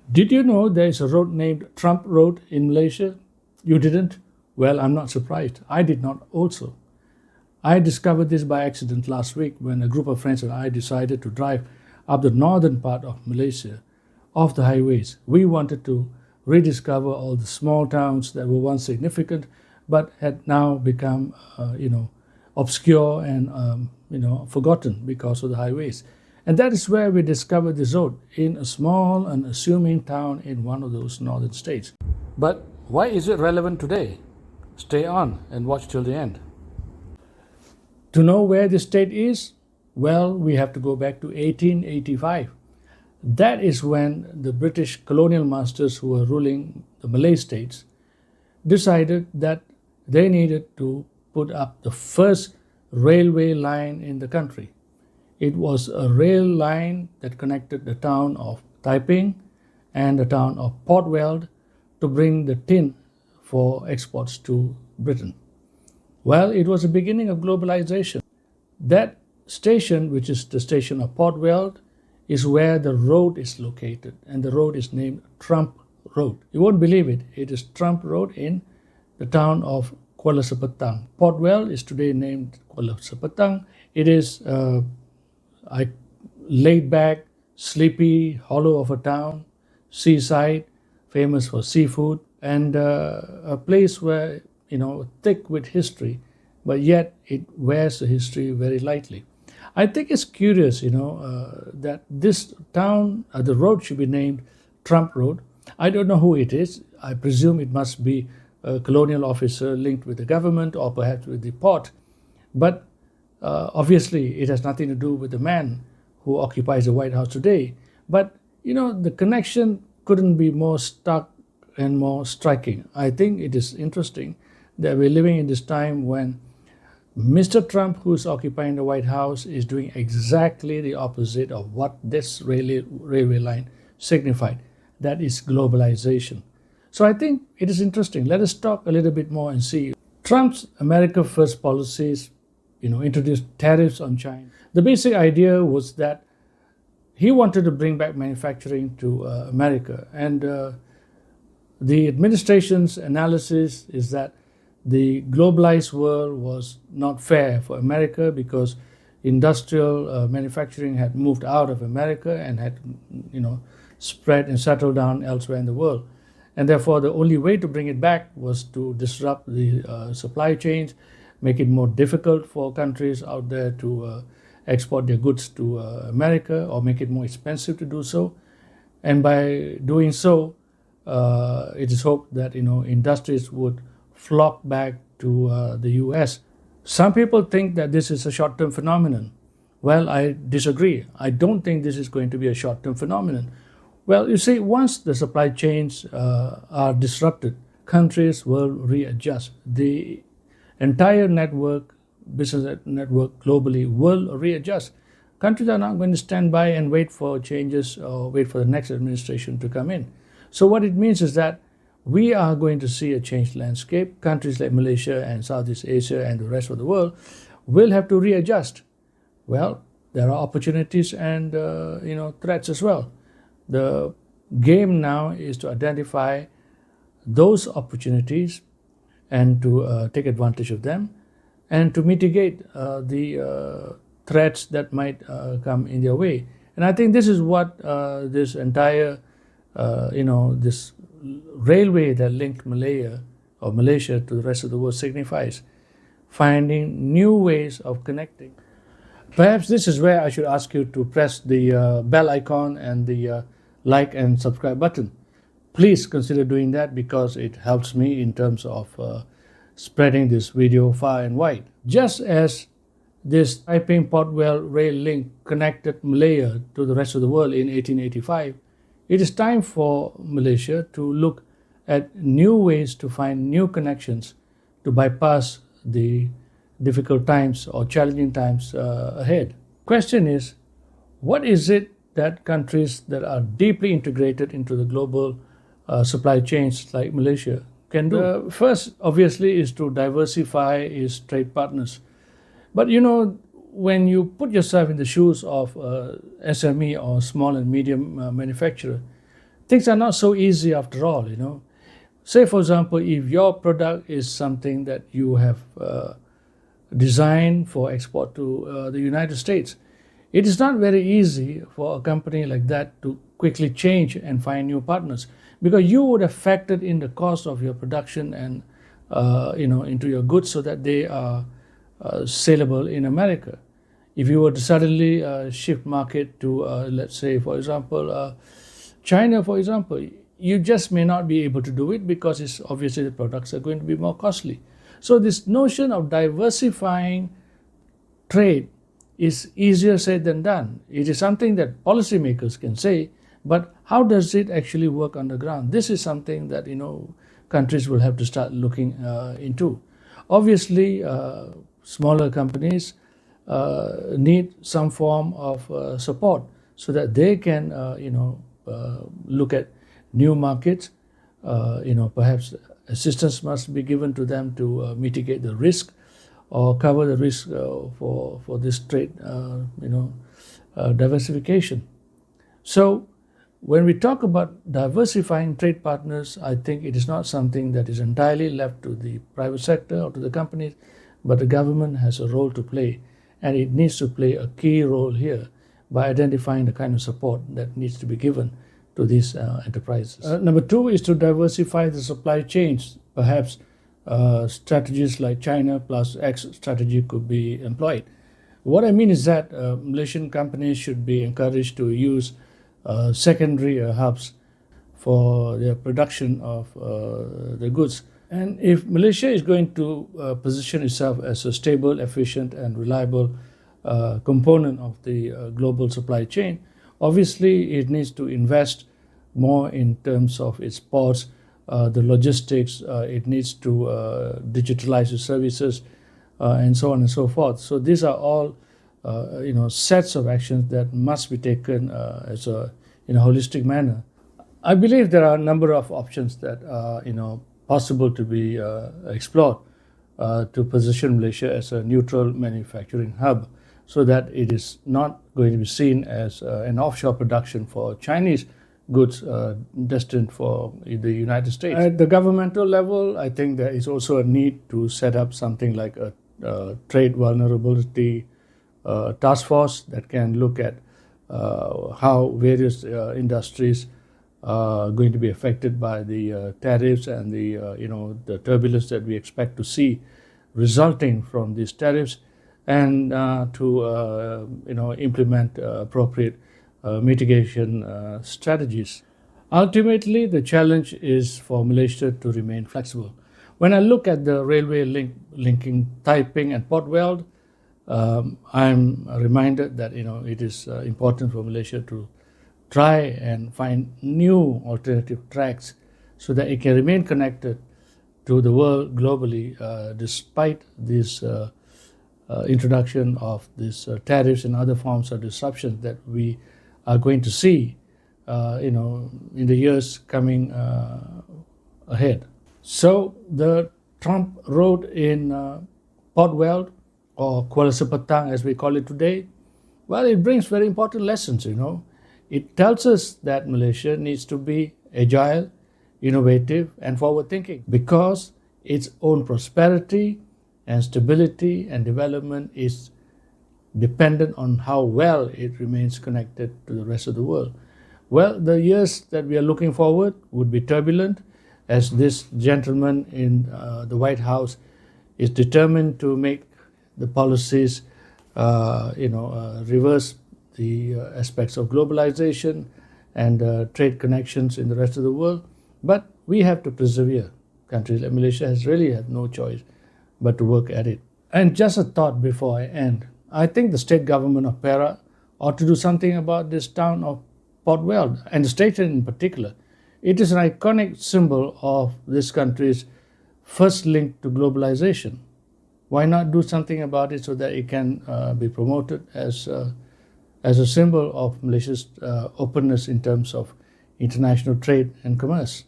Did you know there is a road named Trump Road in Malaysia? You didn't? Well, I'm not surprised. I did not also. I discovered this by accident last week when a group of friends and I decided to drive up the northern part of Malaysia off the highways. We wanted to rediscover all the small towns that were once significant but had now become, obscure and, forgotten because of the highways. And that is where we discovered this road, in a small, unassuming town in one of those northern states. But why is it relevant today? Stay on and watch till the end. To know where the state is, well, we have to go back to 1885. That is when the British colonial masters who were ruling the Malay states decided that they needed to put up the first railway line in the country. It was a rail line that connected the town of Taiping and the town of Port Veld to bring the tin for exports to Britain. Well, it was the beginning of globalization. That station, which is the station of Port Veld, is where the road is located, and the road is named Trump Road. You won't believe it, it is Trump Road in the town of Kuala Sepetang. Port Veld is today named Kuala Sepetang. It is laid back, sleepy, hollow of a town, seaside, famous for seafood, and a place where, thick with history, but yet it wears the history very lightly. I think it's curious, that this town, the road should be named Trump Road. I don't know who it is. I presume it must be a colonial officer linked with the government or perhaps with the port. But obviously, it has nothing to do with the man who occupies the White House today. But, the connection couldn't be more stark and more striking. I think it is interesting that we're living in this time when Mr. Trump, who's occupying the White House, is doing exactly the opposite of what this railway line signified. That is globalization. So I think it is interesting. Let us talk a little bit more and see. Trump's America First policies, introduced tariffs on China. The basic idea was that he wanted to bring back manufacturing to America. And the administration's analysis is that the globalized world was not fair for America because industrial manufacturing had moved out of America and had, spread and settled down elsewhere in the world. And therefore, the only way to bring it back was to disrupt the supply chains, make it more difficult for countries out there to export their goods to America, or make it more expensive to do so. And by doing so, it is hoped that industries would flock back to the US. Some people think that this is a short-term phenomenon. Well, I disagree. I don't think this is going to be a short-term phenomenon. Well, you see, once the supply chains are disrupted, countries will readjust. The entire business network globally will readjust. Countries are not going to stand by and wait for changes or wait for the next administration to come in. So what it means is that we are going to see a changed landscape. Countries like Malaysia and Southeast Asia and the rest of the world will have to readjust. Well, there are opportunities and threats as well. The game now is to identify those opportunities and to take advantage of them and to mitigate the threats that might come in their way. And I think this is what this entire, this railway that linked Malaysia to the rest of the world signifies, finding new ways of connecting. Perhaps this is where I should ask you to press the bell icon and the like and subscribe button. Please consider doing that because it helps me in terms of spreading this video far and wide. Just as this Taiping Port Veld rail link connected Malaya to the rest of the world in 1885, it is time for Malaysia to look at new ways to find new connections to bypass the difficult times or challenging times ahead. Question is, what is it that countries that are deeply integrated into the global supply chains like Malaysia can do? First, obviously, is to diversify its trade partners. But when you put yourself in the shoes of SME or small and medium manufacturer, things are not so easy after all, Say, for example, if your product is something that you have designed for export to the United States, it is not very easy for a company like that to quickly change and find new partners, because you would have factored in the cost of your production and into your goods so that they are saleable in America. If you were to suddenly shift market to, let's say, for example, China, for example, you just may not be able to do it because it's obviously the products are going to be more costly. So this notion of diversifying trade is easier said than done. It is something that policymakers can say, but how does it actually work on the ground? This is something that countries will have to start looking into. Obviously, smaller companies need some form of support so that they can look at new markets. Perhaps assistance must be given to them to mitigate the risk or cover the risk for this trade diversification. So when we talk about diversifying trade partners, I think it is not something that is entirely left to the private sector or to the companies, but the government has a role to play, and it needs to play a key role here by identifying the kind of support that needs to be given to these enterprises. Number two is to diversify the supply chains. Perhaps strategies like China plus X strategy could be employed. What I mean is that Malaysian companies should be encouraged to use secondary hubs for their production of the goods. And if Malaysia is going to position itself as a stable, efficient, and reliable component of the global supply chain, obviously it needs to invest more in terms of its ports, the logistics, it needs to digitalize its services, and so on and so forth. So these are all sets of actions that must be taken in a holistic manner. I believe there are a number of options that are possible to be explored to position Malaysia as a neutral manufacturing hub, so that it is not going to be seen as an offshore production for Chinese goods destined for the United States. At the governmental level, I think there is also a need to set up something like a trade vulnerability task force that can look at how various industries are going to be affected by the tariffs and the turbulence that we expect to see resulting from these tariffs, and to implement appropriate mitigation strategies. Ultimately, the challenge is for Malaysia to remain flexible. When I look at the railway linking Taiping and Port Weld, I'm reminded that it is important for Malaysia to try and find new alternative tracks so that it can remain connected to the world globally, despite this introduction of these tariffs and other forms of disruption that we are going to see in the years coming ahead. So the Trump road in Port Weld, or Kuala Sepetang as we call it today, well, it brings very important lessons. It tells us that Malaysia needs to be agile, innovative, and forward-thinking, because its own prosperity and stability and development is dependent on how well it remains connected to the rest of the world. Well, the years that we are looking forward would be turbulent, as this gentleman in the White House is determined to make the policies, reverse the aspects of globalization and trade connections in the rest of the world. But we have to persevere. Countries like Malaysia has really had no choice but to work at it. And just a thought before I end. I think the state government of Perak ought to do something about this town of Port Weld, and the station in particular. It is an iconic symbol of this country's first link to globalization. Why not do something about it so that it can be promoted as a symbol of Malaysia's openness in terms of international trade and commerce?